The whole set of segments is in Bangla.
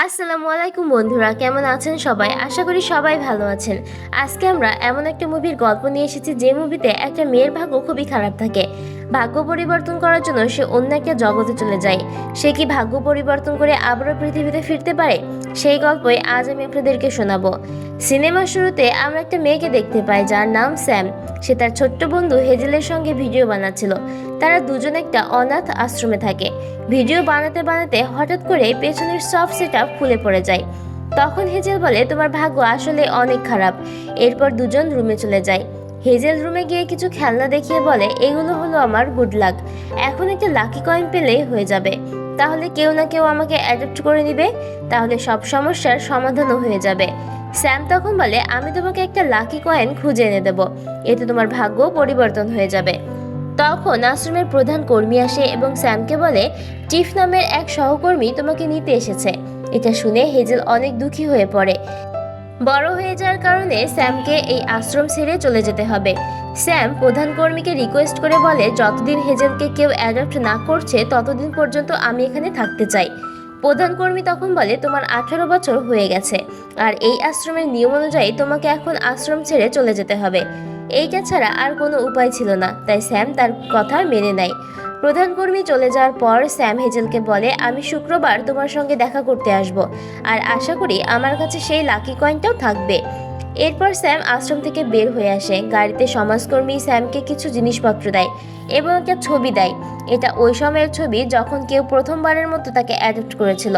আসসালামু আলাইকুম বন্ধুরা, কেমন আছেন সবাই? আশা করি সবাই ভালো আছেন। আজকে আমরা এমন একটা মুভির গল্প নিয়ে এসেছি যে মুভিতে একটা মেয়ের ভাগ্য খুবই খারাপ থাকে। ভাগ্য পরিবর্তন করার জন্য সে অন্য একটা জগতে চলে যায়। সে কি ভাগ্য পরিবর্তন করে আবারও পৃথিবীতে ফিরতে পারে? সেই গল্পই আজ আমি আপনাদেরকে শোনাবো। সিনেমার শুরুতে আমরা একটা মেয়েকে দেখতে পাই যার নাম স্যাম। সে তার ছোট্ট বন্ধু হেজেলের সঙ্গে ভিডিও বানাচ্ছিল। তারা দুজন একটা অনাথ আশ্রমে থাকে। ভিডিও বানাতে বানাতে হঠাৎ করে পেছনের সব সেটআপ খুলে পড়ে যায়। তখন হেজেল বলে, তোমার ভাগ্য আসলে অনেক খারাপ। এরপর দুজন রুমে চলে যায়। হেজেল রুমে গিয়ে কিছু খেলনা দেখিয়ে বলে, এগুলো হলো আমার গুড লাক। এখন একটা লাকি কয়েন পেলেই হয়ে যাবে। তাহলে কেউ না কেউ আমাকে অ্যাডপ্ট করে নিবে। তাহলে সব সমস্যার সমাধানও হয়ে যাবে। স্যাম তখন বলে, আমি তোমাকে একটা লাকি কয়েন খুঁজে এনে দেবো। এতে তোমার ভাগ্য পরিবর্তন হয়ে যাবে। তখন আশ্রমের প্রধান কর্মী আসে এবং স্যামকে বলে, টিফ নামের এক সহকর্মী তোমাকে নিতে এসেছে। এটা শুনে হেজেল অনেক দুঃখী হয়ে পড়ে। বড় হয়ে যাওয়ার কারণে স্যামকে এই আশ্রম ছেড়ে চলে যেতে হবে। স্যাম প্রধান কর্মীকে রিকোয়েস্ট করে বলে, যতদিন হেজেলকে কেউ অ্যাডপ্ট না করছে ততদিন পর্যন্ত আমি এখানে থাকতে চাই। প্রধান কর্মী তখন বলে, তোমার 18 বছর হয়ে গেছে আর এই আশ্রমের নিয়ম অনুযায়ী তোমাকে এখন আশ্রম ছেড়ে চলে যেতে হবে। এইটা ছাড়া আর কোনো উপায় ছিল না, তাই স্যাম তার কথা মেনে নেয়। প্রধান কর্মী চলে যাওয়ার পর স্যাম হেজেলকে বলে, আমি শুক্রবার তোমার সঙ্গে দেখা করতে আসব আর আশা করি আমার কাছে সেই লাকি কয়েনটাও থাকবে। এরপর স্যাম আশ্রম থেকে বের হয়ে আসে। গাড়িতে সমাজকর্মী স্যামকে কিছু জিনিসপত্র দেয় এবং একটা ছবি দেয়। এটা ওই সময়ের ছবি যখন কেউ প্রথমবারের মতো তাকে অ্যাডপ্ট করেছিল,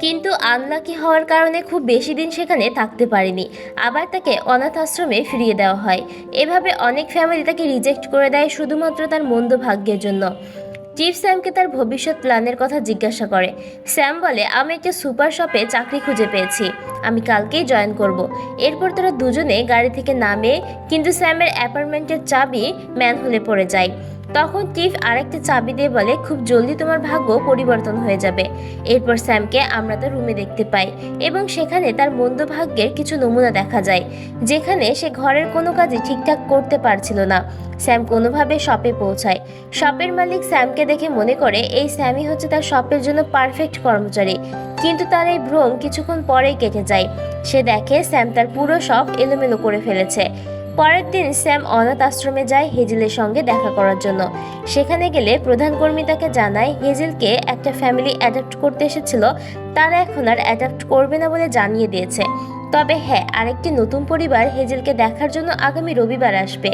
কিন্তু আনলাকি হওয়ার কারণে খুব বেশি দিন সেখানে থাকতে পারেনি। আবার তাকে অনাথ আশ্রমে ফিরিয়ে দেওয়া হয়। এভাবে অনেক ফ্যামিলি তাকে রিজেক্ট করে দেয় শুধুমাত্র তার মন্দ ভাগ্যের জন্য। চিফ স্যামকে তার ভবিষ্যৎ প্ল্যানের কথা জিজ্ঞাসা করে। স্যাম বলে, আমি একটা সুপার শপে চাকরি খুঁজে পেয়েছি, আমি কালকেই জয়েন করব। এরপর তারা দুজনে গাড়ি থেকে নামে, কিন্তু স্যামের অ্যাপার্টমেন্টের চাবি ম্যানহোলে পড়ে যায়। তখন টিফ আরেকটা চাবি দিয়ে বলে, খুব জলদি তোমার ভাগ্য পরিবর্তন হয়ে যাবে। এরপর স্যামকে আমরা তার রুমে দেখতে পাই এবং সেখানে তার মন্দ ভাগ্যের কিছু নমুনা দেখা যায়, যেখানে সে ঘরের কোনো কাজই ঠিকঠাক করতে পারছিল না। স্যাম কোনোভাবে শপে পৌঁছায়। শপের মালিক স্যামকে দেখে মনে করে এই স্যামই হচ্ছে তার শপের জন্য পারফেক্ট কর্মচারী, কিন্তু তার এই ভ্রম কিছুক্ষণ পরেই কেটে যায়। সে দেখে স্যাম তার পুরো শপ এলোমেলো করে ফেলেছে। পরের দিন স্যাম অনাথ আশ্রমে যায় হেজেলের সঙ্গে দেখা করার জন্য। সেখানে গেলে প্রধান কর্মী তাকে জানায় হেজেলকে একটা ফ্যামিলি অ্যাডাপ্ট করতে এসেছিল, তারা এখন আর অ্যাডাপ্ট করবে না বলে জানিয়ে দিয়েছে। তবে হ্যাঁ, আরেকটি নতুন পরিবার হেজেলকে দেখার জন্য আগামী রবিবার আসবে।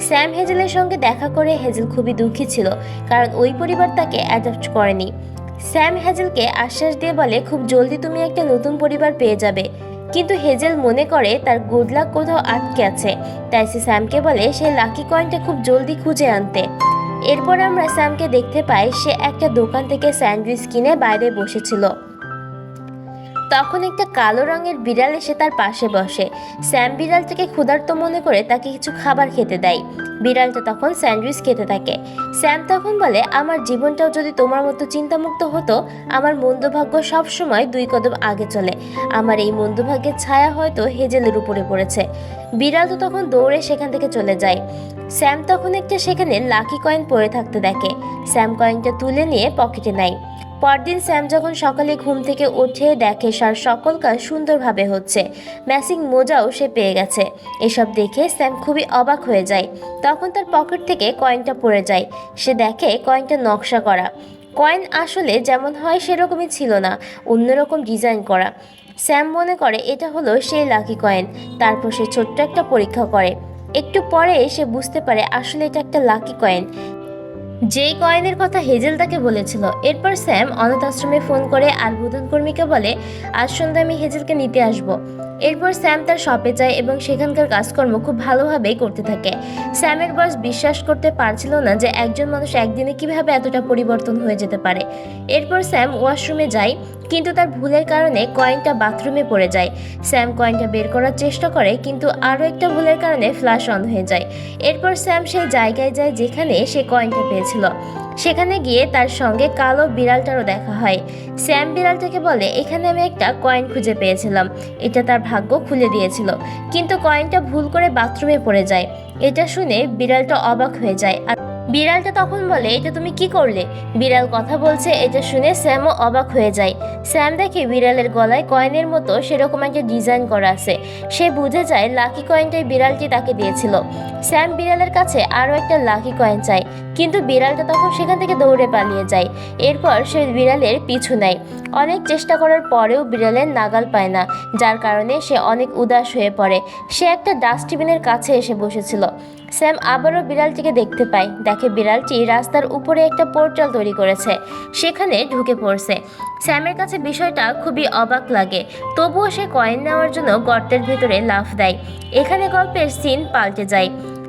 স্যাম হেজেলের সঙ্গে দেখা করে হেজেল খুবই দুঃখী ছিল, কারণ ওই পরিবার তাকে অ্যাডাপ্ট করেনি। স্যাম হেজেলকে আশ্বাস দিয়ে বলে, খুব জলদি তুমি একটা নতুন পরিবার পেয়ে যাবে। কিন্তু হেজেল মনে করে তার গুড লাক কোথাও আটকে আছে, তাই সে স্যামকে বলে সে লাকি কয়েনটা খুব জলদি খুঁজে আনতে। এরপর আমরা স্যামকে দেখতে পাই সে একটা দোকান থেকে স্যান্ডউইচ কিনে বাইরে বসেছিল। তখন একটা কালো রঙের বিড়াল এসে তার পাশে বসে। স্যাম বিড়ালটাকে ক্ষুধার্ত মনে করে তাকে কিছু খাবার খেতে দেয়। বিড়ালটা তখন স্যান্ডউইচ খেতে থাকে। স্যাম তখন বলে, আমার জীবনটাও যদি তোমার মতো চিন্তামুক্ত হতো, আমার মন্দভাগ্য সবসময় 2 কদম আগে চলে। আমার এই মন্দভাগ্যের ছায়া হয়তো হেজেলের উপরে পড়েছে। বিড়াল তো তখন দৌড়ে সেখান থেকে চলে যায়। স্যাম তখন একটা সেখানে লাকি কয়েন পড়ে থাকতে দেখে। স্যাম কয়েনটা তুলে নিয়ে পকেটে নেয়। পরদিন স্যাম যখন সকালে ঘুম থেকে উঠে দেখে তার সকল কাজ সুন্দরভাবে হচ্ছে, ম্যাচিং মোজাও সে পেয়ে গেছে। এসব দেখে স্যাম খুবই অবাক হয়ে যায়। তখন তার পকেট থেকে কয়েনটা পড়ে যায়। সে দেখে কয়েনটা নকশা করা। কয়েন আসলে যেমন হয় সেরকমই ছিল না, অন্যরকম ডিজাইন করা। স্যাম মনে করে এটা হলো সেই লাকি কয়েন। তারপর সে ছোট্ট একটা পরীক্ষা করে। একটু পরে সে বুঝতে পারে আসলে এটা একটা লাকি কয়েন, যেই কয়েনের কথা হেজেল তাকে বলেছিল। এরপর স্যাম অনাথ আশ্রমে ফোন করে আর প্রধান কর্মীকে বলে, আজ সন্ধ্যায় আমি হেজেলকে নিতে আসব। এরপর স্যাম তার শপে যায় এবং সেখানকার কাজকর্ম খুব ভালোভাবেই করতে থাকে। স্যামের বস বিশ্বাস করতে পারছিল না যে একজন মানুষ একদিনে কিভাবে এতটা পরিবর্তন হয়ে যেতে পারে। এরপর স্যাম ওয়াশরুমে যায়, কিন্তু তার ভুলের কারণে কয়েনটা বাথরুমে পড়ে যায়। স্যাম কয়েনটা বের করার চেষ্টা করে, কিন্তু আরও একটা ভুলের কারণে ফ্ল্যাশ অন হয়ে যায়। এরপর স্যাম সেই জায়গায় যায় যেখানে সে কয়েনটা পেয়েছিল। সেখানে গিয়ে তার সঙ্গে কালো বিড়ালটারও দেখা হয়। স্যাম বিড়ালটাকে বলে, এখানে আমি একটা কয়েন খুঁজে পেয়েছিলাম, এটা তার ভাগ্য খুলে দিয়েছিল। কিন্তু কয়েনটা ভুল করে বাথরুমে পড়ে যায়। এটা শুনে বিড়ালটা অবাক হয়ে যায় আর বিড়ালটা তখন বলে, এটা তুমি কি করলে? বিড়াল কথা বলছে এটা শুনে স্যামও অবাক হয়ে যায়। স্যাম দেখে বিড়ালের গলায় কয়েনের মতো সেরকম একটা ডিজাইন করা আছে। সে বুঝে যায় লাকি কয়েনটাই বিড়ালটি তাকে দিয়েছিল। স্যাম বিড়ালের কাছে আরও একটা লাকি কয়েন চায়, কিন্তু বিড়ালটা তখন সেখান থেকে দৌড়ে পালিয়ে যায়। এরপর সে বিড়ালের পিছু নেয়। অনেক চেষ্টা করার পরেও বিড়ালের নাগাল পায় না, যার কারণে সে অনেক উদাস হয়ে পড়ে। সে একটা ডাস্টবিনের কাছে এসে বসেছিল। স্যাম আবারও বিড়ালটিকে দেখতে পায়। দেখে বিড়ালটি রাস্তার উপরে একটা পোর্টাল তৈরি করেছে, সেখানে ঢুকে পড়ছে। স্যামের কাছে বিষয়টা খুবই অবাক লাগে, তবুও সে কয়েন নেওয়ার জন্য গর্তের ভেতরে লাফ দেয়। এখানে গল্পের সিন পাল্টে যায়।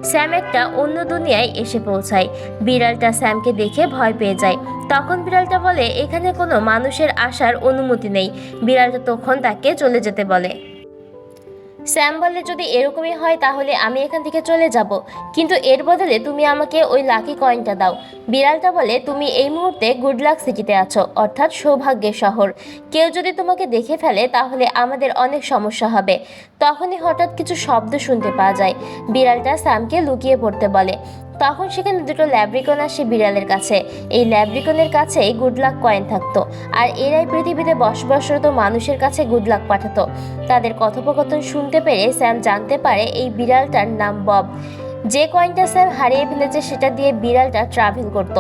স্যাম একটা অন্য দুনিয়ায় এসে পৌঁছায়। বিড়ালটা স্যামকে দেখে ভয় পেয়ে যায়। তখন বিড়ালটা বলে এখানে কোনো মানুষের আসার অনুমতি নেই। বিড়ালটা তখন তাকে চলে যেতে বলে। স্যাম বলে, যদি এরকমই হয় তাহলে আমি এখান থেকে চলে যাব, কিন্তু এর বদলে তুমি আমাকে ওই লাকি কয়েনটা দাও। বিড়ালটা বলে, তুমি এই মুহূর্তে গুড লাক সিটিতে আছো, অর্থাৎ সৌভাগ্যের শহর। কেউ যদি তোমাকে দেখে ফেলে তাহলে আমাদের অনেক সমস্যা হবে। তখনই হঠাৎ কিছু শব্দ শুনতে পাওয়া যায়। বিড়ালটা স্যামকে লুকিয়ে পড়তে বলে। তখন সেখানে দুটো ল্যাব্রিকন আসে বিড়ালের কাছে। এই ল্যাব্রিকনের কাছেই গুড লাক কয়েন থাকতো, আর এরাই পৃথিবীতে বসবাসরত মানুষের কাছে গুড লাক পাঠাতো। তাদের কথোপকথন শুনতে পেরে স্যাম জানতে পারে এই বিড়ালটার নাম বব। যে কয়েনটা স্যাম হারিয়ে ফেলেছে সেটা দিয়ে বিড়ালটা ট্রাভেল করত।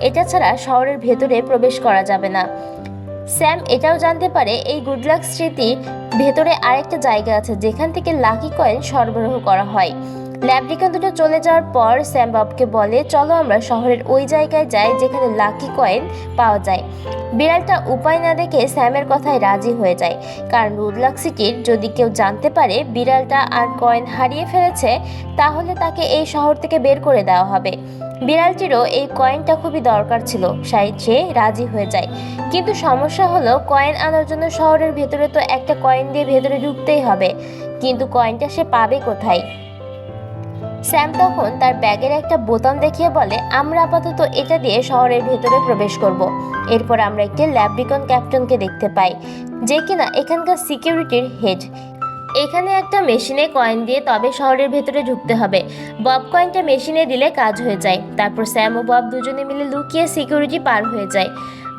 এটা ছাড়া শহরের ভেতরে প্রবেশ করা যাবে না। স্যাম এটাও জানতে পারে এই গুড লাক স্মৃতির ভেতরে আরেকটা জায়গা আছে যেখান থেকে লাকি কয়েন সরবরাহ করা হয়। ল্যাব্রিকন দুটো চলে যাওয়ার পর স্যাম ববকে বলে, চলো আমরা শহরের ওই জায়গায় যাই যেখানে লাকি কয়েন পাওয়া যায়। বিড়ালটা উপায় না দেখে স্যামের কথায় রাজি হয়ে যায়, কারণ গুড লাক সিটির যদি কেউ জানতে পারে বিড়ালটা আর কয়েন হারিয়ে ফেলেছে তাহলে তাকে এই শহর থেকে বের করে দেওয়া হবে। বিড়ালটিরও এই কয়েনটা খুবই দরকার ছিল, সে রাজি হয়ে যায়। কিন্তু সমস্যা হলো কয়েন আনার জন্য শহরের ভেতরে তো একটা কয়েন দিয়ে ভেতরে ঢুকতেই হবে, কিন্তু কয়েনটা সে পাবে কোথায়? স্যাম তখন তার ব্যাগের একটা বোতাম দেখিয়ে বলে, আমরা আপাতত এটা দিয়ে শহরের ভেতরে প্রবেশ করব। এরপর আমরা একটি ল্যাব্রিকন ক্যাপ্টেনকে দেখতে পাই, যে কিনা এখানকার সিকিউরিটির হেড। এখানে একটা মেশিনে কয়েন দিয়ে তবে শহরের ভেতরে ঢুকতে হবে। বব কয়েনটা মেশিনে দিলে কাজ হয়ে যায়। তারপর স্যাম ও বব দুজনে মিলে লুকিয়ে সিকিউরিটি পার হয়ে যায়।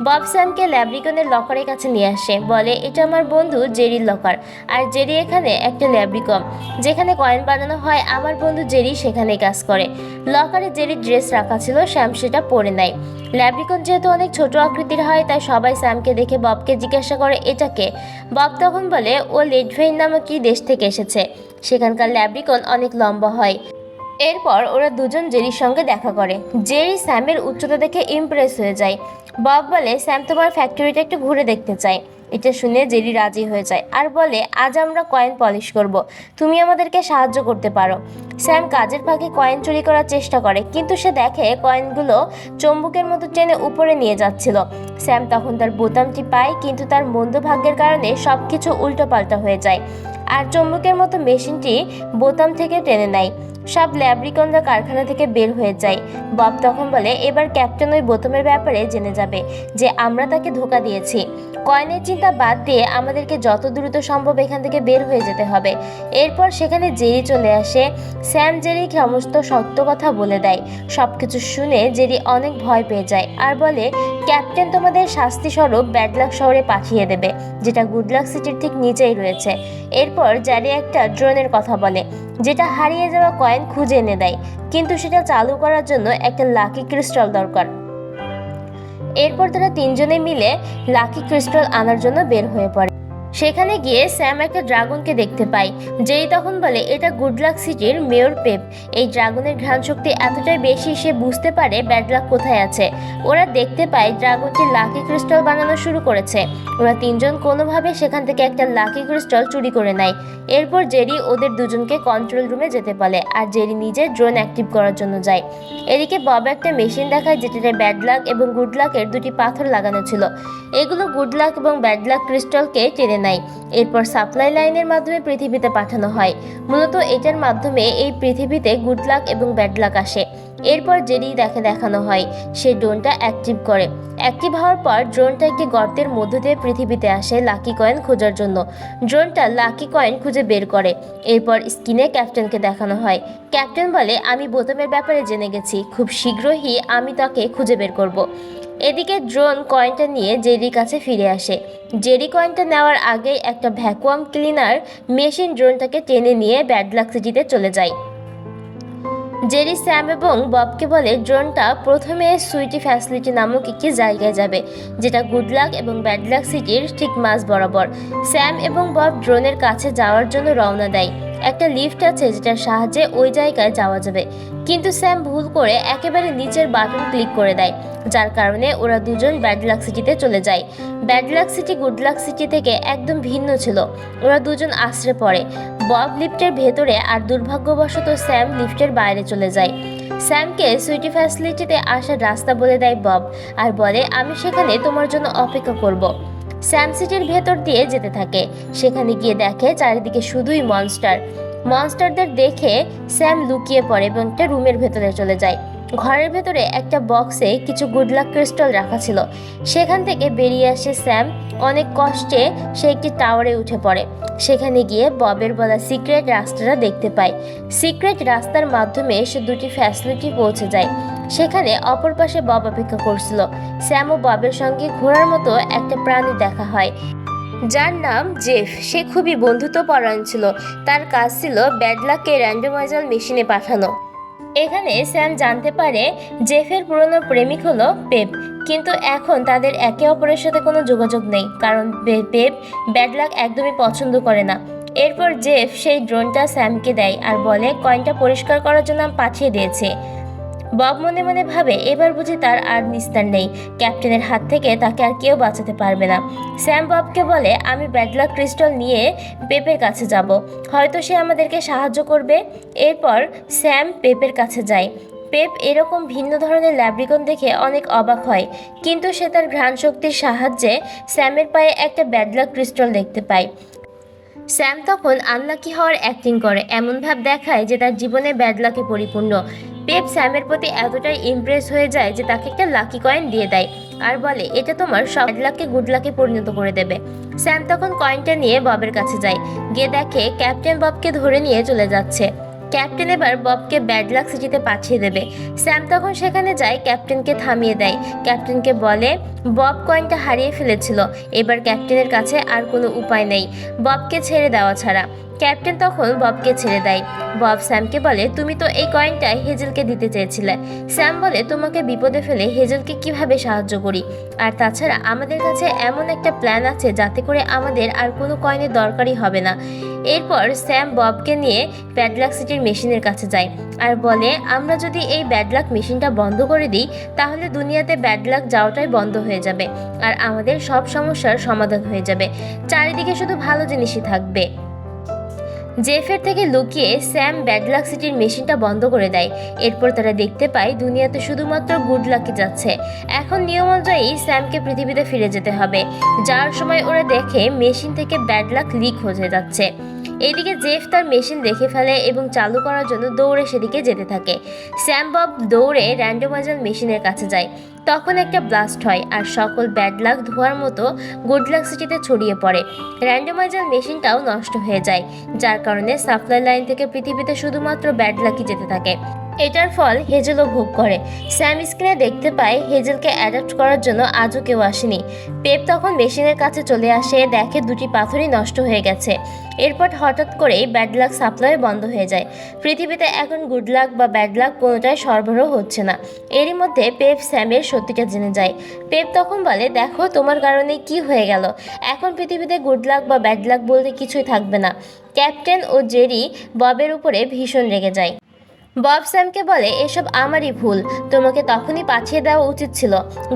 বব স্যামকে ল্যাব্রিকনের লকারের কাছে নিয়ে আসে, বলে এটা আমার বন্ধু জেরির লকার, আর জেরি এখানে একটা ল্যাব্রিকন যেখানে কয়েন বানানো হয়। আমার বন্ধু জেরি সেখানেই কাজ করে। লকারে জেরির ড্রেস রাখা ছিল, স্যাম সেটা পরে নেয়। ল্যাব্রিকন যেহেতু অনেক ছোট আকৃতির হয় তাই সবাই স্যামকে দেখে ববকে জিজ্ঞাসা করে এটাকে। বব তখন বলে ও লেডভেইন নামক কি দেশ থেকে এসেছে, সেখানকার ল্যাব্রিকন অনেক লম্বা হয়। এরপর ওরা দুজন জেরির সঙ্গে দেখা করে। জেরি স্যামের উচ্চতা দেখে ইমপ্রেস হয়ে যায়। বব বলে, স্যাম তোমার ফ্যাক্টরিটা একটু ঘুরে দেখতে চাই। এটা শুনে জেরি রাজি হয়ে যায় আর বলে, আজ আমরা কয়েন পলিশ করব, তুমি আমাদেরকে সাহায্য করতে পারো। স্যাম কাজের ফাঁকে কয়েন চুরি করার চেষ্টা করে, কিন্তু সে দেখে কয়েনগুলো চম্বুকের মতো টেনে উপরে নিয়ে যাচ্ছিল। স্যাম তখন তার বোতামটি পায়, কিন্তু তার মন্দ ভাগ্যের কারণে সব কিছু উল্টোপাল্টা হয়ে যায়, আর চম্বুকের মতো মেশিনটি বোতাম থেকে টেনে নেয়। সব ল্যাব্রিকনরা কারখানা থেকে বের হয়ে যায়। বব তখন বলে, এবার ক্যাপ্টেন ওই বোতামের ব্যাপারে জেনে যাবে যে আমরা তাকে ধোঁকা দিয়েছি। কয়েনের চিন্তা বাদ দিয়ে আমাদেরকে যত দ্রুত সম্ভব এখান থেকে বের হয়ে যেতে হবে। এরপর সেখানে জেরি চলে আসে। স্যাম জেরি সমস্ত সত্য কথা বলে দেয়। সব কিছু শুনে জেরি অনেক ভয় পেয়ে যায় আর বলে, ক্যাপ্টেন তোমাদের শাস্তি স্বরূপ ব্যাডলাক শহরে পাঠিয়ে দেবে, যেটা গুডলাক সিটির ঠিক নিচেই রয়েছে। এরপর জেরি একটা ড্রোনের কথা বলে, যেটা হারিয়ে যাওয়া কয়েন খুঁজে এনে দেয়, কিন্তু সেটা চালু করার জন্য একটা লাকি ক্রিস্টাল দরকার। এরপর তারা তিনজনে মিলে লাকি ক্রিস্টাল আনার জন্য বের হয়ে পড়ে। সেখানে গিয়ে স্যাম একটা ড্রাগনকে দেখতে পায়। যেই তখন বলে, এটা গুডলাক সিটির মেয়র পেপ। এই ড্রাগনের ঘ্রাণ শক্তি এতটাই বেশি সে বুঝতে পারে ব্যাডলাক কোথায় আছে। ওরা দেখতে পায় ড্রাগনটি লাকি ক্রিস্টাল বানানো শুরু করেছে। ওরা তিনজন কোনোভাবে সেখান থেকে একটা লাকি ক্রিস্টাল চুরি করে নেয়। এরপর জেরি ওদের দুজনকে কন্ট্রোল রুমে যেতে বলে, আর জেরি নিজে ড্রোন অ্যাক্টিভ করার জন্য যায়। এদিকে বব একটা মেশিন দেখায় যেটাতে ব্যাডলাক এবং গুডলাকের দুটি পাথর লাগানো ছিল। এগুলো গুডলাক এবং ব্যাডলাক ক্রিস্টালকে টেনে নেয়। নেয়। এরপর সাপ্লাই লাইনের মাধ্যমে পৃথিবীতে পাঠানো হয়। মূলত এটার মাধ্যমে এই পৃথিবীতে গুড লাক এবং ব্যাড লাক আসে। এরপর জেরি দেখানো হয় সে ড্রোনটা অ্যাক্টিভ করে। অ্যাক্টিভ হওয়ার পর ড্রোনটা একটি গর্তের মধ্য দিয়ে পৃথিবীতে আসে লাকি কয়েন খোঁজার জন্য। ড্রোনটা লাকি কয়েন খুঁজে বের করে। এরপর স্ক্রিনে ক্যাপ্টেনকে দেখানো হয়। ক্যাপ্টেন বলে, আমি বোতামের ব্যাপারে জেনে গেছি, খুব শীঘ্রই আমি তাকে খুঁজে বের করব। এদিকে ড্রোন কয়েনটা নিয়ে জেরির কাছে ফিরে আসে। জেরি কয়েনটা নেওয়ার আগে একটা ভ্যাকুয়াম ক্লিনার মেশিন ড্রোনটাকে টেনে নিয়ে ব্যাড লাক সিটিতে চলে যায়। জেরি স্যাম এবং ববকে বলে ড্রোনটা প্রথমে সুইটি ফ্যাসিলিটি নামক একটি জায়গায় যাবে, যেটা গুড লাক এবং ব্যাড লাক সিটির ঠিক মাঝ বরাবর। স্যাম এবং বব ড্রোনের কাছে যাওয়ার জন্য রওনা দেয়। একটা লিফট আছে যেটার সাহায্যে ওই জায়গায় যাওয়া যাবে, কিন্তু স্যাম ভুল করে একেবারে নিচের বাটন ক্লিক করে দেয়, যার কারণে ওরা দুজন ব্যাড লাক সিটিতে চলে যায়। Bad luck city good luck city থেকে একদম ভিন্ন ছিল। ওরা দুজন আশ্রে পড়ে। বব লিফটের ভেতরে আর দুর্ভাগ্যবশত স্যাম লিফটের বাইরে চলে যায়। স্যামকে সুইটি ফ্যাসিলিটিতে আসার রাস্তা বলে দেয় বব, আর বলে, আমি সেখানে তোমার জন্য অপেক্ষা করব। স্যাম সিটির ভেতর দিয়ে যেতে থাকে। সেখানে গিয়ে দেখে চারিদিকে শুধুই মনস্টারদের দেখে স্যাম লুকিয়ে পড়ে এবং একটা রুমের ভেতরে চলে যায়। ঘরের ভেতরে একটা বক্সে কিছু গুড লাক ক্রিস্টাল রাখা ছিল। সেখান থেকে বেরিয়ে আসে স্যাম। অনেক কষ্টে সে একটি টাওয়ারে উঠে পড়ে। সেখানে গিয়ে ববের বলা সিক্রেট রাস্তাটা দেখতে পায়। সিক্রেট রাস্তার মাধ্যমে সে দুটি ফ্যাসিলিটি পৌঁছে যায়। সেখানে অপর পাশে বব অপেক্ষা করছিল। স্যাম ও ববের সঙ্গে ঘোড়ার মতো একটা প্রাণী দেখা হয়, যার নাম জেফ। সে খুবই বন্ধুত্বপরায়ণ ছিল। তার কাজ ছিল ব্যাড লাককে র্যান্ডমাইজার মেশিনে পাঠানো। এখানে স্যাম জানতে পারে জেফের পুরনো প্রেমিক হলো পেপ, কিন্তু এখন তাদের একে অপরের সাথে কোনো যোগাযোগ নেই, কারণ পেপ ব্যাড লাক একদমই পছন্দ করে না। এরপর জেফ সেই ড্রোনটা স্যামকে দেয় আর বলে, কয়েনটা পরিষ্কার করার জন্য আমি পাঠিয়ে দিয়েছি। বব মনে মনে ভাবে, এবার বুঝি তার আর নিস্তার নেই। ক্যাপ্টেনের হাত থেকে তাকে আর কেউ বাঁচাতে পারবে না। স্যাম ববকে বলে, আমি ব্যাড লাক ক্রিস্টাল নিয়ে পেপের কাছে যাব, হয়তো সে আমাদেরকে সাহায্য করবে। এরপর স্যাম পেপের কাছে যায়। পেপ এরকম ভিন্ন ধরনের ল্যাব্রিকন দেখে অনেক অবাক হয়, কিন্তু সে তার ঘ্রাণ শক্তির সাহায্যে স্যামের পায়ে একটা ব্যাড লাক ক্রিস্টাল দেখতে পায়। স্যাম তখন আনলাকি হওয়ার অ্যাক্টিং করে, এমন ভাব দেখায় যে তার জীবনে ব্যাড লাকে পরিপূর্ণ। পেপ স্যামের প্রতি এতটাই ইমপ্রেস হয়ে যায় যে তাকে একটা লাকি কয়েন দিয়ে দেয় আর বলে, এটা তোমার সব ব্যাড লাককে গুড লাকে পরিণত করে দেবে। স্যাম তখন কয়েনটা নিয়ে ববের কাছে যায়। গিয়ে দেখে ক্যাপ্টেন ববকে ধরে নিয়ে চলে যাচ্ছে। ক্যাপ্টেন এবার ববকে ব্যাড লাক সিটিতে পাঠিয়ে দেবে। স্যাম তখন সেখানে যায়, ক্যাপ্টেনকে থামিয়ে দেয়। ক্যাপ্টেনকে বলে, বব কয়েনটা হারিয়ে ফেলেছিল, এবার ক্যাপ্টেনের কাছে আর কোনো উপায় নেই ববকে ছেড়ে দেওয়া ছাড়া। ক্যাপ্টেন তখন ববকে ছেড়ে দেয়। বব স্যামকে বলে, তুমি তো এই কয়েনটা হেজেলকে দিতে চেয়েছিলে। স্যাম বলে, তোমাকে বিপদে ফেলে হেজেলকে কিভাবে সাহায্য করি, আর তাছাড়া আমাদের কাছে এমন একটা প্ল্যান আছে যাতে করে আমাদের আর কোনো কয়েনের দরকারই হবে না। এরপর স্যাম ববকে নিয়ে ব্যাড লাক সিটির মেশিনের কাছে যায় আর বলে, আমরা যদি এই ব্যাড লাক মেশিনটা বন্ধ করে দিই তাহলে দুনিয়াতে ব্যাড লাক যাওয়াটাই বন্ধ হয়ে যাবে আর আমাদের সব সমস্যার সমাধান হয়ে যাবে, চারিদিকে শুধু ভালো জিনিসই থাকবে। জেফের থেকে লুকিয়ে স্যাম ব্যাড লাক সিটির মেশিনটা বন্ধ করে দেয়। এরপর তারা দেখতে পায় দুনিয়াতে শুধুমাত্র গুড লাকই যাচ্ছে। এখন নিয়ম অনুযায়ী স্যামকে পৃথিবীতে ফিরে যেতে হবে। যাওয়ার সময় ওরা দেখে মেশিন থেকে ব্যাড লাক লিক হয়ে যাচ্ছে। এদিকে জেফ তার মেশিন দেখে ফেলে এবং চালু করার জন্য দৌড়ে সেদিকে যেতে থাকে। স্যাম বব দৌড়ে র্যান্ডমাইজার মেশিনের কাছে যায়। তখন একটা ব্লাস্ট হয় আর সকল ব্যাড লাক ধোয়ার মতো গুড লাক সিটিতে ছড়িয়ে পড়ে। র্যান্ডমাইজার মেশিনটাও নষ্ট হয়ে যায়, যার কারণে সাপ্লাই লাইন থেকে পৃথিবীতে শুধুমাত্র ব্যাড লাকই যেতে থাকে। এটার ফল হেজেলও ভোগ করে। স্যাম স্ক্রিনে দেখতে পায় হেজেলকে অ্যাডাপ্ট করার জন্য আজও কেউ আসেনি। পেপ তখন মেশিনের কাছে চলে আসে, দেখে দুটি পাথরই নষ্ট হয়ে গেছে। এরপর হঠাৎ করেই ব্যাড লাক সাপ্লাই বন্ধ হয়ে যায়। পৃথিবীতে এখন গুড লাক বা ব্যাড লাক কোনোটাই সরবরাহ হচ্ছে না। এরই মধ্যে পেপ স্যামের সত্যিটা জেনে যায়। পেপ তখন বলে, দেখো তোমার কারণে কি হয়ে গেল, এখন পৃথিবীতে গুড লাক বা ব্যাড লাক বলতে কিছুই থাকবে না। ক্যাপ্টেন ও জেরি ববের উপরে ভীষণ রেগে যায়। বব স্যামকে বলে, এসব আমারই ভুল, তোমাকে তখনই পাঠিয়ে দেওয়া উচিত ছিল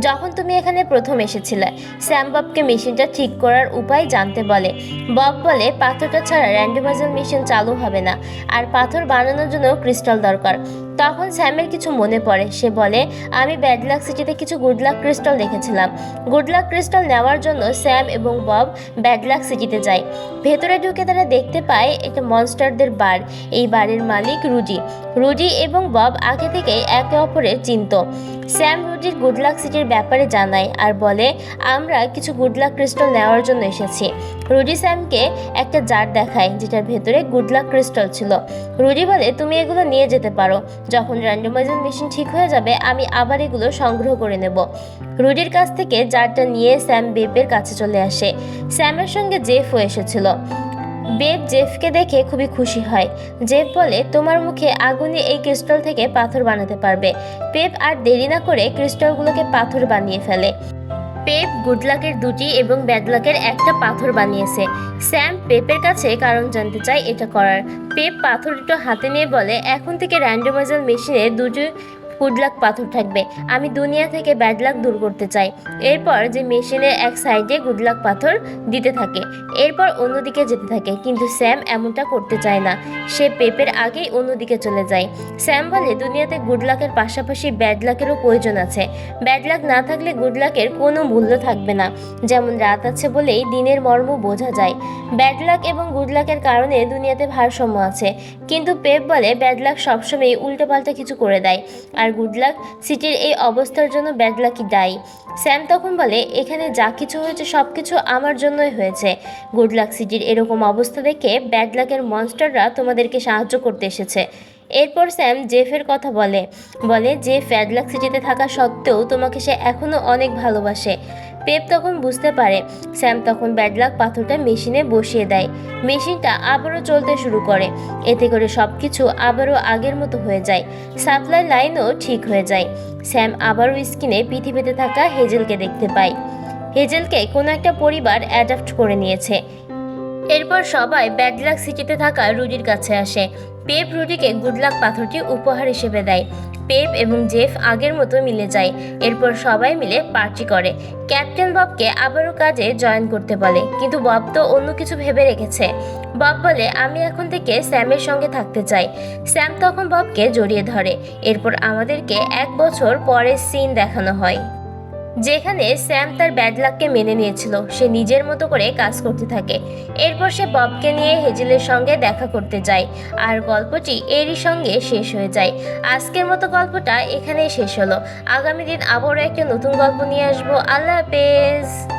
যখন তুমি এখানে প্রথম এসেছিলে। স্যাম ববকে মেশিনটা ঠিক করার উপায় জানতে বলে। বব বলে, পাথরটা ছাড়া র্যান্ডমাইজার মেশিন চালু হবে না, আর পাথর বানানোর জন্য ক্রিস্টাল দরকার। তখন স্যামের কিছু মনে পড়ে। সে বলে, আমি ব্যাড লাক সিটিতে কিছু গুড লাক ক্রিস্টাল দেখেছিলাম। গুড লাক ক্রিস্টাল নেওয়ার জন্য স্যাম এবং বব ব্যাড লাক সিটিতে যায়। ভেতরে ঢুকে তারা দেখতে পায় একটা মনস্টারদের বার। এই বারের মালিক রুডি। রুডি এবং বব আগে থেকেই একে অপরের চিনত। স্যাম রুডির গুড লাক সিটির ব্যাপারে জানায় আর বলে, আমরা কিছু গুড লাক ক্রিস্টাল নেওয়ার জন্য এসেছি। রুডি স্যামকে একটা জার দেখায় যেটার ভেতরে গুড লাক ক্রিস্টাল ছিল। রুডি বলে, তুমি এগুলো নিয়ে যেতে পারো। যখন র্যান্ডমাইজার মেশিন ঠিক হয়ে যাবে আমি আবার এগুলো সংগ্রহ করে নেব। রুডির কাছ থেকে জারটা নিয়ে স্যাম বেবের কাছে চলে আসে। স্যামের সঙ্গে জেফও এসেছিল। বেব জেফকে দেখে খুবই খুশি হয়। জেফ বলে, তোমার মুখে আগুনে এই ক্রিস্টাল থেকে পাথর বানাতে পারবে। পেপ আর দেরি না করে ক্রিস্টালগুলোকে পাথর বানিয়ে ফেলে। পেপ গুড লাকের দুটি এবং ব্যাড লাকের একটা পাথর বানিয়েছে। স্যাম পেপের কাছে কারণ জানতে চায় এটা করার। পেপ পাথর দুটো হাতে নিয়ে বলে, এখন থেকে র্যান্ডমাইজার মেশিনে দুটো গুড লাক পাথর থাকবে। আমি দুনিয়া থেকে ব্যাড লাক দূর করতে চাই। এরপর যে মেশিনের এক সাইডে গুড লাক পাথর দিতে থাকে, এরপর অন্যদিকে যেতে থাকে। কিন্তু স্যাম এমনটা করতে চায় না। সে পেপের আগেই অন্যদিকে চলে যায়। স্যাম বলে, দুনিয়াতে গুড লাকের পাশাপাশি ব্যাড লাকেরও প্রয়োজন আছে। ব্যাড লাক না থাকলে গুড লাকের কোনো মূল্য থাকবে না। যেমন রাত আছে বলেই দিনের মর্ম বোঝা যায়। ব্যাড লাক এবং গুড লাকের কারণে দুনিয়াতে ভারসাম্য আছে। কিন্তু পেপ বলে, ব্যাড লাক সবসময় উল্টোপাল্টা কিছু করে দেয়, আর গুড লাক সিটির এই অবস্থার জন্য ব্যাড লাকই দায়ী। স্যাম তখন বলে, এখানে যা কিছু হয়েছে সব কিছু আমার জন্যই হয়েছে। গুড লাক সিটির এরকম অবস্থা দেখে ব্যাড লাকের মনস্টাররা তোমাদেরকে সাহায্য করতে এসেছে। এরপর স্যাম জেফের কথা বলে যে ব্যাড লাক সিটিতে থাকা সত্ত্বেও তোমাকে সে এখনও অনেক ভালোবাসে। পেপ তখন বুঝতে পারে। স্যাম তখন ব্যাড লাক পাথরটা মেশিনে বসিয়ে দেয়। মেশিনটা আবারও চলতে শুরু করে। এতে করে সব কিছু আবারও আগের মতো হয়ে যায়। সাপ্লাই লাইনও ঠিক হয়ে যায়। স্যাম আবারও স্ক্রিনে পৃথিবীতে থাকা হেজেলকে দেখতে পায়। হেজেলকে কোনো একটা পরিবার অ্যাডাপ্ট করে নিয়েছে। এরপর সবাই ব্যাড লাক সিটিতে থাকা রুডির কাছে আসে। পেপ রুডিকে গুড লাক পাথরটি উপহার হিসেবে দেয়। পেপ এবং জেফ আগের মতো মিলে যায়। এরপর সবাই মিলে পার্টি করে। ক্যাপ্টেন ববকে আবারও কাজে জয়েন করতে বলে, কিন্তু বব তো অন্য কিছু ভেবে রেখেছে। বব বলে, আমি এখন থেকে স্যামের সঙ্গে থাকতে চাই। স্যাম তখন ববকে জড়িয়ে ধরে। এরপর আমাদেরকে 1 বছর পরের সিন দেখানো হয়, যেখানে স্যাম তার ব্যাড লাককে মেনে নিয়েছিল। সে নিজের মতো করে কাজ করতে থাকে। এরপর সে ববকে নিয়ে হেজেলের সঙ্গে দেখা করতে যায়, আর গল্পটি এরই সঙ্গে শেষ হয়ে যায়। আজকের মতো গল্পটা এখানেই শেষ হলো। আগামী দিন আবারও একটা নতুন গল্প নিয়ে আসবো। আল্লাহ হাফেজ।